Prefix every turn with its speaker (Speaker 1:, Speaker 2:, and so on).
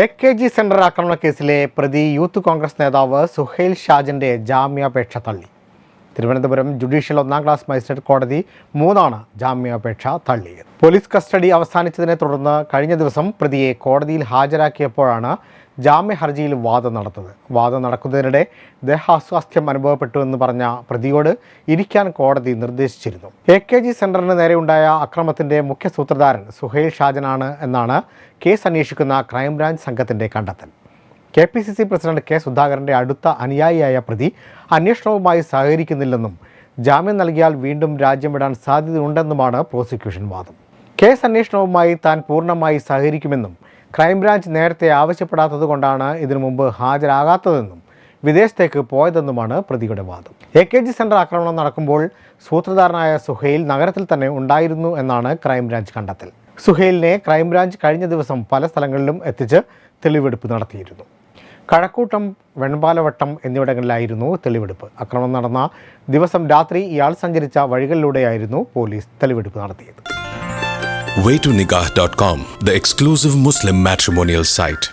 Speaker 1: AKG centre ആക്രമണ കേസിലെ പ്രതി യൂത്ത് കോൺഗ്രസ് നേതാവ് സുഹൈൽ ഷാജിന്റെ ജാമ്യാപേക്ഷ തള്ളി. തിരുവനന്തപുരം ജുഡീഷ്യൽ 1ാം ക്ലാസ് മജിസ്ട്രേറ്റ് കോടതി 3 ജാമ്യാപേക്ഷ തള്ളിയത്. പോലീസ് കസ്റ്റഡി അവസാനിച്ചതിനെ തുടർന്ന് കഴിഞ്ഞ ദിവസം പ്രതിയെ കോടതിയിൽ ഹാജരാക്കിയപ്പോഴാണ് ജാമ്യ ഹർജിയിൽ വാദം നടന്നത്. വാദം നടക്കുന്നതിനിടെ ദേഹാസ്വാസ്ഥ്യം അനുഭവപ്പെട്ടുവെന്ന് പറഞ്ഞ പ്രതിയോട് ഇരിക്കാൻ കോടതി നിർദ്ദേശിച്ചിരുന്നു. AKG സെന്ററിന് നേരെയുണ്ടായ അക്രമത്തിന്റെ മുഖ്യ സൂത്രധാരൻ സുഹൈൽ ഷാജനാണ് എന്നാണ് കേസ് അന്വേഷിക്കുന്ന ക്രൈംബ്രാഞ്ച് സംഘത്തിന്റെ കണ്ടെത്തൽ. KPCC president K. സുധാകരന്റെ അടുത്ത അനുയായിയായ പ്രതി അന്വേഷണവുമായി സഹകരിക്കുന്നില്ലെന്നും ജാമ്യം നൽകിയാൽ വീണ്ടും രാജ്യം വിടാൻ സാധ്യതയുണ്ടെന്നുമാണ് പ്രോസിക്യൂഷൻ വാദം. കേസ് അന്വേഷണവുമായി താൻ പൂർണ്ണമായി സഹകരിക്കുമെന്നും ക്രൈംബ്രാഞ്ച് നേരത്തെ ആവശ്യപ്പെടാത്തതുകൊണ്ടാണ് ഇതിനു മുമ്പ് ഹാജരാകാത്തതെന്നും വിദേശത്തേക്ക് പോയതെന്നുമാണ് പ്രതിയുടെ വാദം. AKG സെന്റർ ആക്രമണം നടക്കുമ്പോൾ സൂത്രധാരനായ സുഹൈൽ നഗരത്തിൽ തന്നെ ഉണ്ടായിരുന്നു എന്നാണ് ക്രൈംബ്രാഞ്ച് കണ്ടെത്തൽ. സുഹൈലിനെ ക്രൈംബ്രാഞ്ച് കഴിഞ്ഞ ദിവസം പല സ്ഥലങ്ങളിലും എത്തിച്ച് തെളിവെടുപ്പ് നടത്തിയിരുന്നു. കഴക്കൂട്ടം, വെൺപാലവട്ടം എന്നിവിടങ്ങളിലായിരുന്നു തെളിവെടുപ്പ്. ആക്രമണം നടന്ന ദിവസം രാത്രി ഇയാൾ സഞ്ചരിച്ച വഴികളിലൂടെയായിരുന്നു പോലീസ് തെളിവെടുപ്പ് നടത്തിയത്.
Speaker 2: waytonikah.com, the exclusive Muslim matrimonial site.